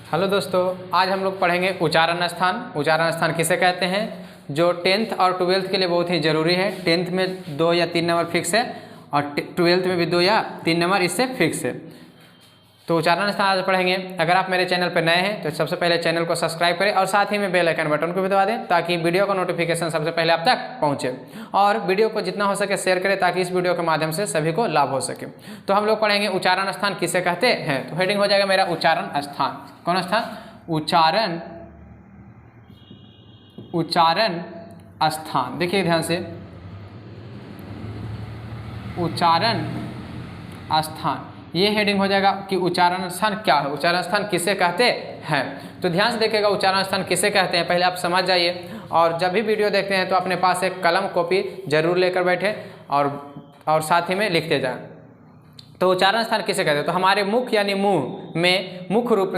Hello दोस्तों, आज हम लोग पढ़ेंगे उच्चारण स्थान। उच्चारण स्थान किसे कहते हैं, जो 10th और 12th के लिए बहुत ही ज़रूरी है। 10th में 2 या 3 नंबर फिक्स है और 12th में भी 2 या 3 नंबर इससे फिक्स है। तो उच्चारण स्थान आज पढ़ेंगे। अगर आप मेरे चैनल पर नए हैं तो सबसे पहले चैनल को सब्सक्राइब करें और साथ ही में बेल आइकन बटन को भी दबा दें ताकि वीडियो का नोटिफिकेशन सबसे पहले आप तक पहुंचे। और वीडियो को जितना हो सके शेयर करें ताकि इस वीडियो के माध्यम से सभी को लाभ हो सके। तो हम लोग पढ़ेंगे उच्चारण स्थान किसे कहते हैं। तो हेडिंग हो जाएगा मेरा उच्चारण स्थान। कौन स्थान? उच्चारण स्थान। देखिए ध्यान से, उच्चारण स्थान, ये हेडिंग हो जाएगा कि उच्चारण स्थान क्या है, उच्चारण स्थान किसे कहते हैं। तो ध्यान से देखिएगा, उच्चारण स्थान किसे कहते हैं पहले आप समझ जाइए। और जब भी वीडियो देखते हैं तो अपने पास एक कलम कॉपी जरूर लेकर बैठे और साथ ही में लिखते जाएं। तो उच्चारण स्थान किसे कहते हैं? तो हमारे मुख यानी मुंह में मुख्य रूप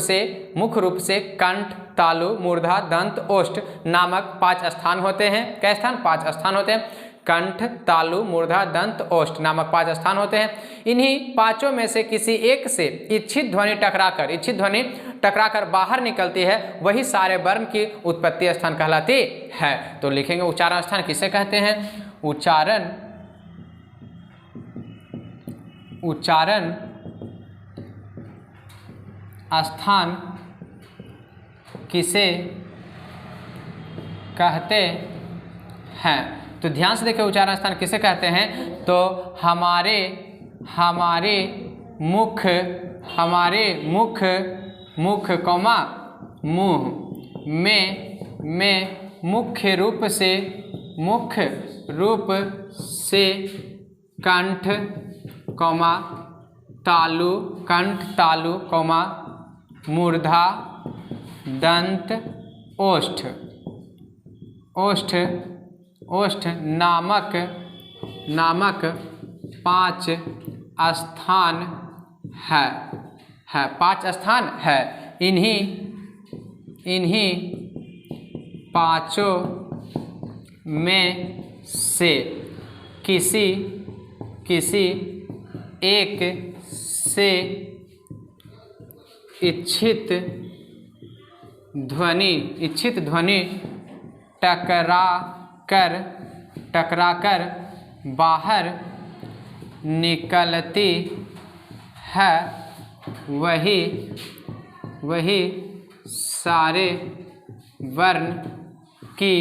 से कंठ, तालु, मूर्धा, दंत, ओष्ठ नामक 5 स्थान होते हैं। क्या स्थान? 5 स्थान होते हैं। कंठ, तालु, मूर्धा, दंत, ओष्ठ नामक 5 स्थान होते हैं। इन्हीं 5 में से किसी एक से इच्छित ध्वनि टकराकर बाहर निकलती है, वही सारे वर्ण की उत्पत्ति स्थान कहलाती है। तो लिखेंगे उच्चारण स्थान किसे कहते हैं। उच्चारण स्थान किसे कहते हैं। तो ध्यान से देखिए, उच्चारण स्थान किसे कहते हैं। तो हमारे मुख कौमा मुंह में मुख्य रूप से कंठ कौमा तालु कौमा मूर्धा, दंत, ओष्ठ नामक 5 स्थान है। 5 स्थान है। इन्हीं 5 में से किसी एक से इच्छित ध्वनि टकराकर बाहर निकलती है, वही सारे वर्ण की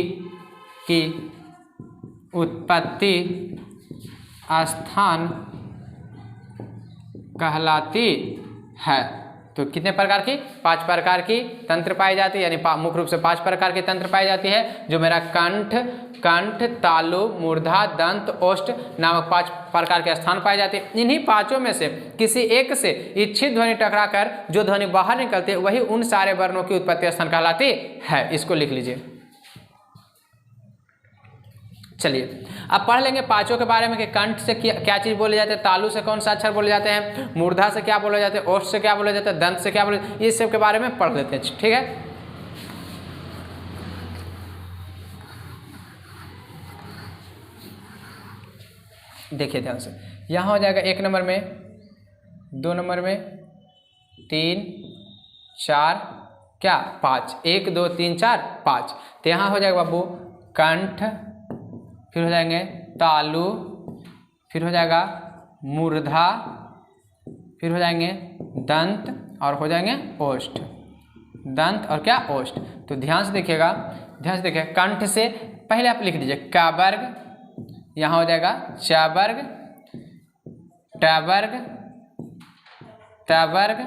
उत्पत्ति स्थान कहलाती है। तो कितने प्रकार की? 5 प्रकार की तंत्र पाई जाती है, यानी मुख्य रूप से 5 प्रकार की तंत्र पाई जाती है, जो मेरा कंठ, तालु, मूर्धा, दंत, ओष्ठ नामक 5 प्रकार के स्थान पाए जाते हैं। इन्हीं 5 में से किसी एक से इच्छित ध्वनि टकराकर जो ध्वनि बाहर निकलती है, वही उन सारे वर्णों की उत्पत्ति स्थान कहलाती है। इसको लिख लीजिए। चलिए अब पढ़ लेंगे 5 के बारे में कि कंठ से क्या चीज़ बोले जाते हैं, तालु से कौन सा अक्षर बोले जाते हैं, मूर्धा से क्या बोले जाते हैं, ओष्ठ से क्या बोले जाते हैं, दंत से क्या बोले, इस सब के बारे में पढ़ लेते हैं। ठीक है, देखिए ध्यान से, यहाँ हो जाएगा 1 नंबर में, 2 नंबर में, 3, 4, क्या 5, 1 2 3 4 5। तो यहाँ हो जाएगा बाबू कंठ, फिर हो जाएंगे तालु, फिर हो जाएगा मूर्धा, फिर हो जाएंगे दंत और हो जाएंगे ओष्ठ। दंत और क्या? ओष्ठ। तो ध्यान से देखिएगा, कंठ से पहले आप लिख दीजिए का वर्ग, यहाँ हो जाएगा च वर्ग, ट वर्ग, त वर्ग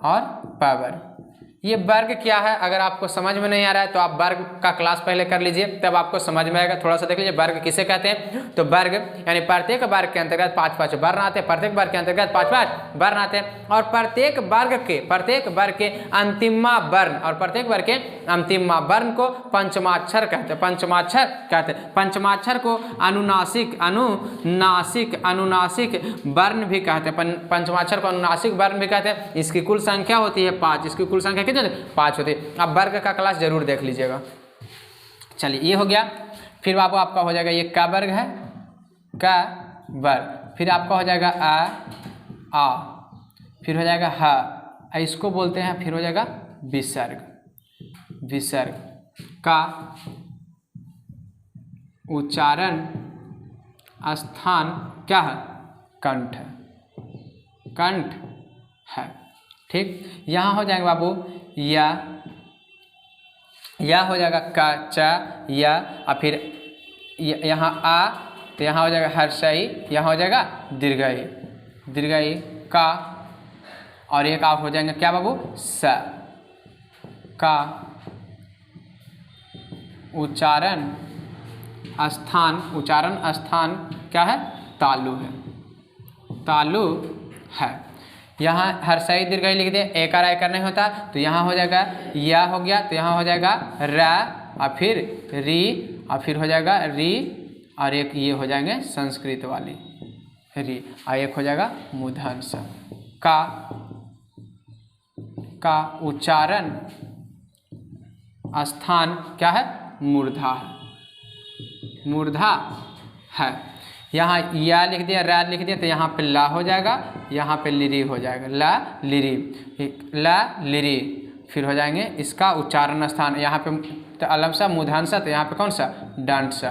और प वर्ग। ये वर्ग क्या है, अगर आपको समझ में नहीं आ रहा है तो आप वर्ग का क्लास पहले कर लीजिए, तब आपको समझ में आएगा। थोड़ा सा देख लीजिए वर्ग किसे कहते हैं। तो वर्ग यानी प्रत्येक वर्ग के अंतर्गत 5-5 वर्ण आते हैं, प्रत्येक वर्ग के अंतर्गत 5-5 वर्ण आते हैं, और प्रत्येक वर्ग के अंतिमा वर्ण और प्रत्येक वर्ग के अंतिमा वर्ण को पंचमाक्षर कहते हैं। पंचमाक्षर को अनुनासिक वर्ण भी कहते हैं। पंचमाक्षर को अनुनासिक वर्ण भी कहते हैं। इसकी कुल संख्या होती है 5। इसकी कुल संख्या 5 होती है। अब वर्ग का क्लास जरूर देख लीजिएगा। चलिए ये हो गया। फिर बाबू आपका हो जाएगा ये का वर्ग है, का वर्ग, फिर आपका हो जाएगा आ, फिर हो जाएगा ह, इसको बोलते हैं, फिर हो जाएगा विसर्ग। विसर्ग का उच्चारण स्थान क्या है? कंठ। कंठ है। ठीक, यहाँ हो जाएगा बाबू या हो जाएगा का, च, या, और फिर यहाँ आ, तो यहाँ हो जाएगा हर्षई, यहाँ हो जाएगा दीर्घई। दीर्घई का, और एक आप हो जाएंगे क्या बाबू? स। का उच्चारण स्थान क्या है? तालु है। तालु है। यहाँ हर्षई दीर्घई लिख दिया, एकार आयकर नहीं होता, तो यहाँ हो जाएगा या हो गया, तो यहाँ हो जाएगा रा, और फिर री, और फिर हो जाएगा री, और एक ये हो जाएंगे संस्कृत वाली री, और एक हो जाएगा मूर्धन स। का उच्चारण स्थान क्या है? मूर्धा है। मूर्धा है। यहाँ या लिख दिया, रा लिख दिया, तो यहाँ पे ला हो जाएगा, यहाँ पे लिरी हो जाएगा, ला लिरी, ला लिरी, फिर हो जाएंगे इसका उच्चारण स्थान, यहाँ पे तो अलम सा मूर्धन सा, तो यहाँ पे कौन सा? दंत सा।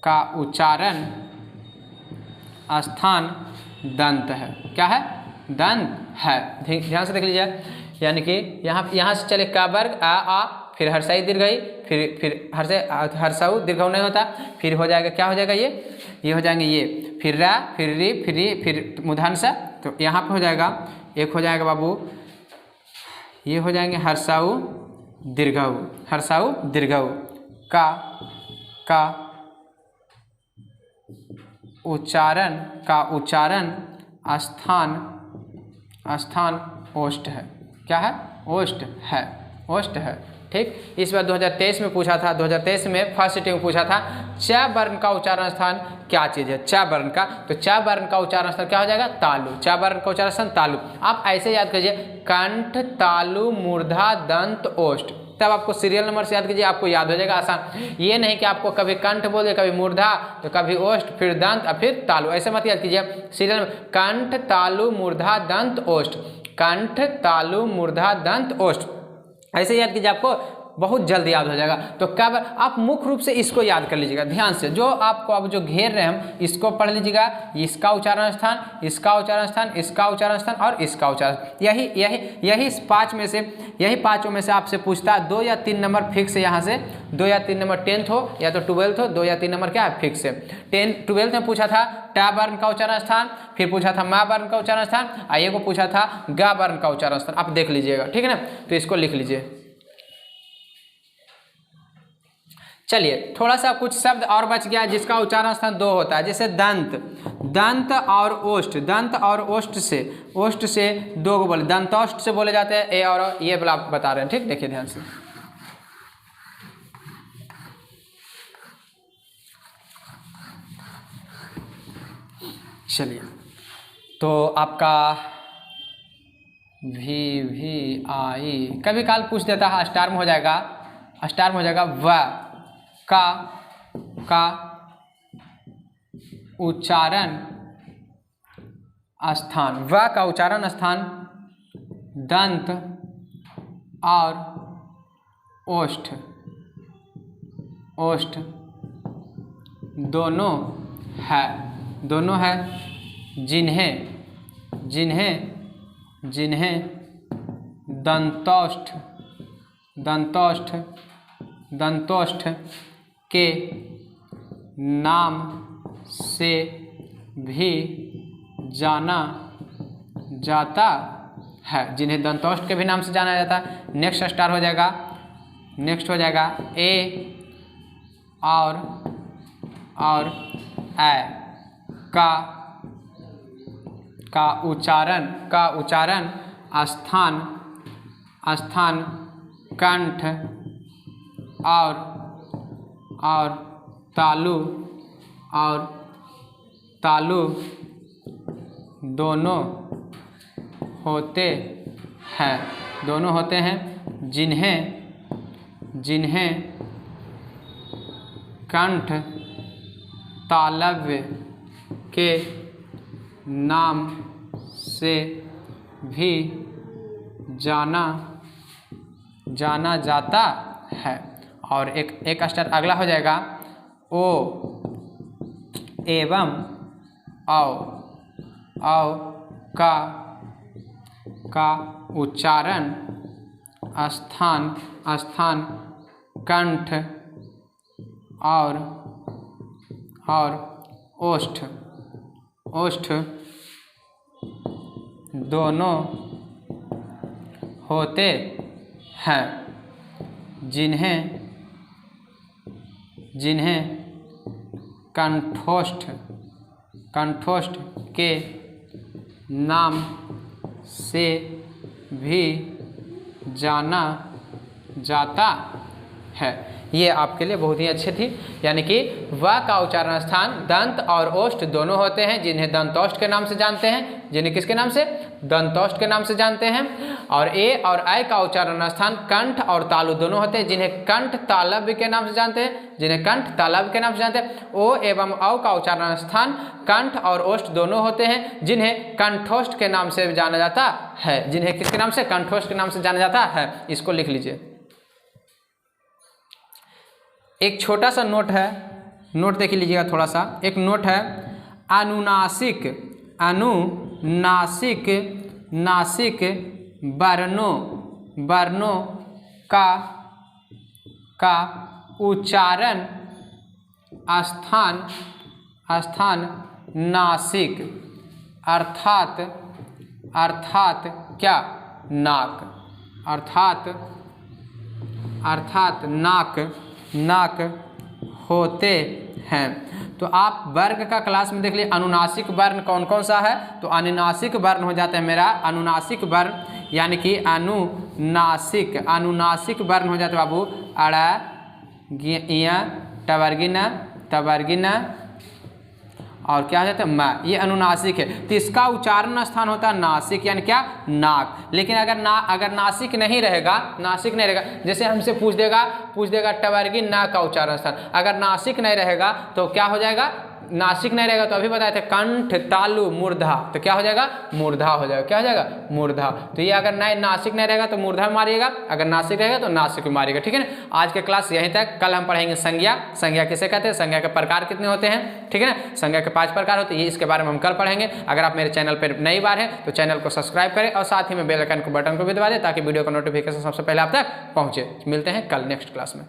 का उच्चारण स्थान दंत है। क्या है? दंत है। ध्यान से देख लीजिए, यानी कि यहाँ से चले का वर्ग आ, फिर हर्षई दीर्घई, फिर हर्षऊ दीर्घऊ नहीं होता, फिर हो जाएगा क्या हो जाएगा? ये हो जाएंगे ये, फिर रा, फिर री, फिर री, फिर मूर्धन सा, तो यहाँ पे हो जाएगा, एक हो जाएगा बाबू, ये हो जाएंगे हर्षऊ दीर्घऊ। हर्षऊ दीर्घऊ का उच्चारण स्थान ओष्ठ है। क्या है? ओष्ठ है। ओष्ठ है। ठीक, इस बार 2023 में पूछा था, 2023 में फर्स्ट सिटिंग में पूछा था, च वर्ण का उच्चारण स्थान क्या चीज़ है? च वर्ण का, तो च वर्ण का उच्चारण स्थान क्या हो जाएगा? तालु। च वर्ण का उच्चारण स्थान तालु। आप ऐसे याद कीजिए, कंठ, तालु, मूर्धा, दंत, ओष्ठ, तब आपको सीरियल नंबर से याद कीजिए, आपको याद हो जाएगा आसान। ये नहीं कि आपको कभी कंठ बोले, कभी मूर्धा, तो कभी ओष्ठ, फिर दंत और फिर तालु, ऐसे मत याद कीजिए। सीरियल नंबर कंठ, तालु, मूर्धा, दंत, ओष्ठ, कंठ, तालु, मूर्धा, दंत, ओष्ठ, ऐसे याद कीजिए, आपको बहुत जल्द याद हो जाएगा। तो कब आप मुख्य रूप से इसको याद कर लीजिएगा ध्यान से, जो आपको अब जो घेर रहे हैं हम, इसको पढ़ लीजिएगा, इसका उच्चारण स्थान, इसका उच्चारण स्थान, इसका उच्चारण स्थान और इसका उच्चारण। यही पाँच में से, यही पाँचों में से आपसे पूछता है 2 या 3 नंबर फिक्स है। यहाँ से 2 या 3 नंबर 10th हो या तो 12th हो, 2 या 3 नंबर क्या है? फिक्स है। 12th में पूछा था टा वर्ण का उच्चारण स्थान, फिर पूछा था मा वर्ण का उच्चारण स्थान, और ये को पूछा था गा वर्ण का उच्चारण स्थान। आप देख लीजिएगा, ठीक है ना? तो इसको लिख लीजिए। चलिए, थोड़ा सा कुछ शब्द और बच गया जिसका उच्चारण स्थान 2 होता है, जैसे दंत, दंत और ओष्ठ, दंत और ओष्ठ से 2 को बोले, दंतोष्ठ से बोले जाते हैं, ए और ये वाला बता रहे हैं। ठीक, देखिए ध्यान से, चलिए, तो आपका भी आई कभी काल पूछ देता है, स्टार में हो जाएगा, स्टार में हो जाएगा व का उच्चारण स्थान, व का उच्चारण स्थान दंत और ओष्ठ दोनों है, जिन्हें दंतोष्ठ के नाम से भी जाना जाता है, जिन्हें दंतोष्ठ के भी नाम से जाना जाता है। नेक्स्ट स्टार हो जाएगा, नेक्स्ट हो जाएगा ए और ए का उच्चारण स्थान कंठ और तालु दोनों होते हैं, जिन्हें कंठ तालव्य के नाम से भी जाना जाता है। और एक स्तर अगला हो जाएगा ओ एवं औ का उच्चारण स्थान कंठ और ओष्ठ दोनों होते हैं, जिन्हें कंठोष्ठ के नाम से भी जाना जाता है। ये आपके लिए बहुत ही अच्छी थी, यानी कि व का उच्चारण स्थान दंत और ओष्ठ दोनों होते हैं, जिन्हें दंतोष्ठ के नाम से जानते हैं, जिन्हें किसके नाम से, दंतोष्ठ के नाम से जानते हैं। और ए और ऐ का उच्चारण स्थान कंठ और तालु दोनों होते हैं, जिन्हें कंठ तालव्य के नाम से जानते हैं, जिन्हें कंठ तालव्य के नाम से जानते हैं। ओ एवं औ का उच्चारण स्थान कंठ और ओष्ठ दोनों होते हैं, जिन्हें कंठोष्ठ के नाम से जाना जाता है, जिन्हें किसके नाम से, कंठोष्ठ के नाम से जाना जाता है। इसको लिख लीजिए। एक छोटा सा नोट है, नोट देख लीजिएगा थोड़ा सा। एक नोट है, अनुनासिक वर्णों का उच्चारण स्थान नासिक अर्थात क्या, नाक, अर्थात नाक होते हैं। तो आप वर्ग का क्लास में देख लीजिए, अनुनासिक वर्ण कौन कौन सा है। तो अनुनासिक वर्ण हो जाता है मेरा, अनुनासिक वर्ण यानी कि अनुनासिक वर्ण हो जाता है बाबू अड़ा गिया टवर्गिना और क्या हो जाता है मा, ये अनुनासिक है। तो इसका उच्चारण स्थान होता है नासिक, यानी क्या, नाक। लेकिन अगर नासिक नहीं रहेगा, जैसे हमसे पूछ देगा टवर्गी ना का उच्चारण स्थान, अगर नासिक नहीं रहेगा तो क्या हो जाएगा, नासिक नहीं रहेगा तो अभी बताए थे कंठ तालु मूर्धा, तो क्या हो जाएगा, मूर्धा हो जाएगा। क्या हो जाएगा, मूर्धा। तो ये अगर नासिक नहीं रहेगा तो मूर्धा में मारिएगा, अगर नासिक रहेगा तो नासिक में मारिएगा। ठीक है ना। आज के क्लास यहीं तक। कल हम पढ़ेंगे संज्ञा किसे कहते हैं, संज्ञा के प्रकार कितने होते हैं। ठीक है ना। संज्ञा के 5 प्रकार होते हैं, ये इसके बारे में हम कल पढ़ेंगे। अगर आप मेरे चैनल पर नई बार हैं तो चैनल को सब्सक्राइब करें और साथ ही में बेल आइकन को बटन को भी दबा दें ताकि वीडियो का नोटिफिकेशन सबसे पहले आप तक पहुंचे। मिलते हैं कल नेक्स्ट क्लास में।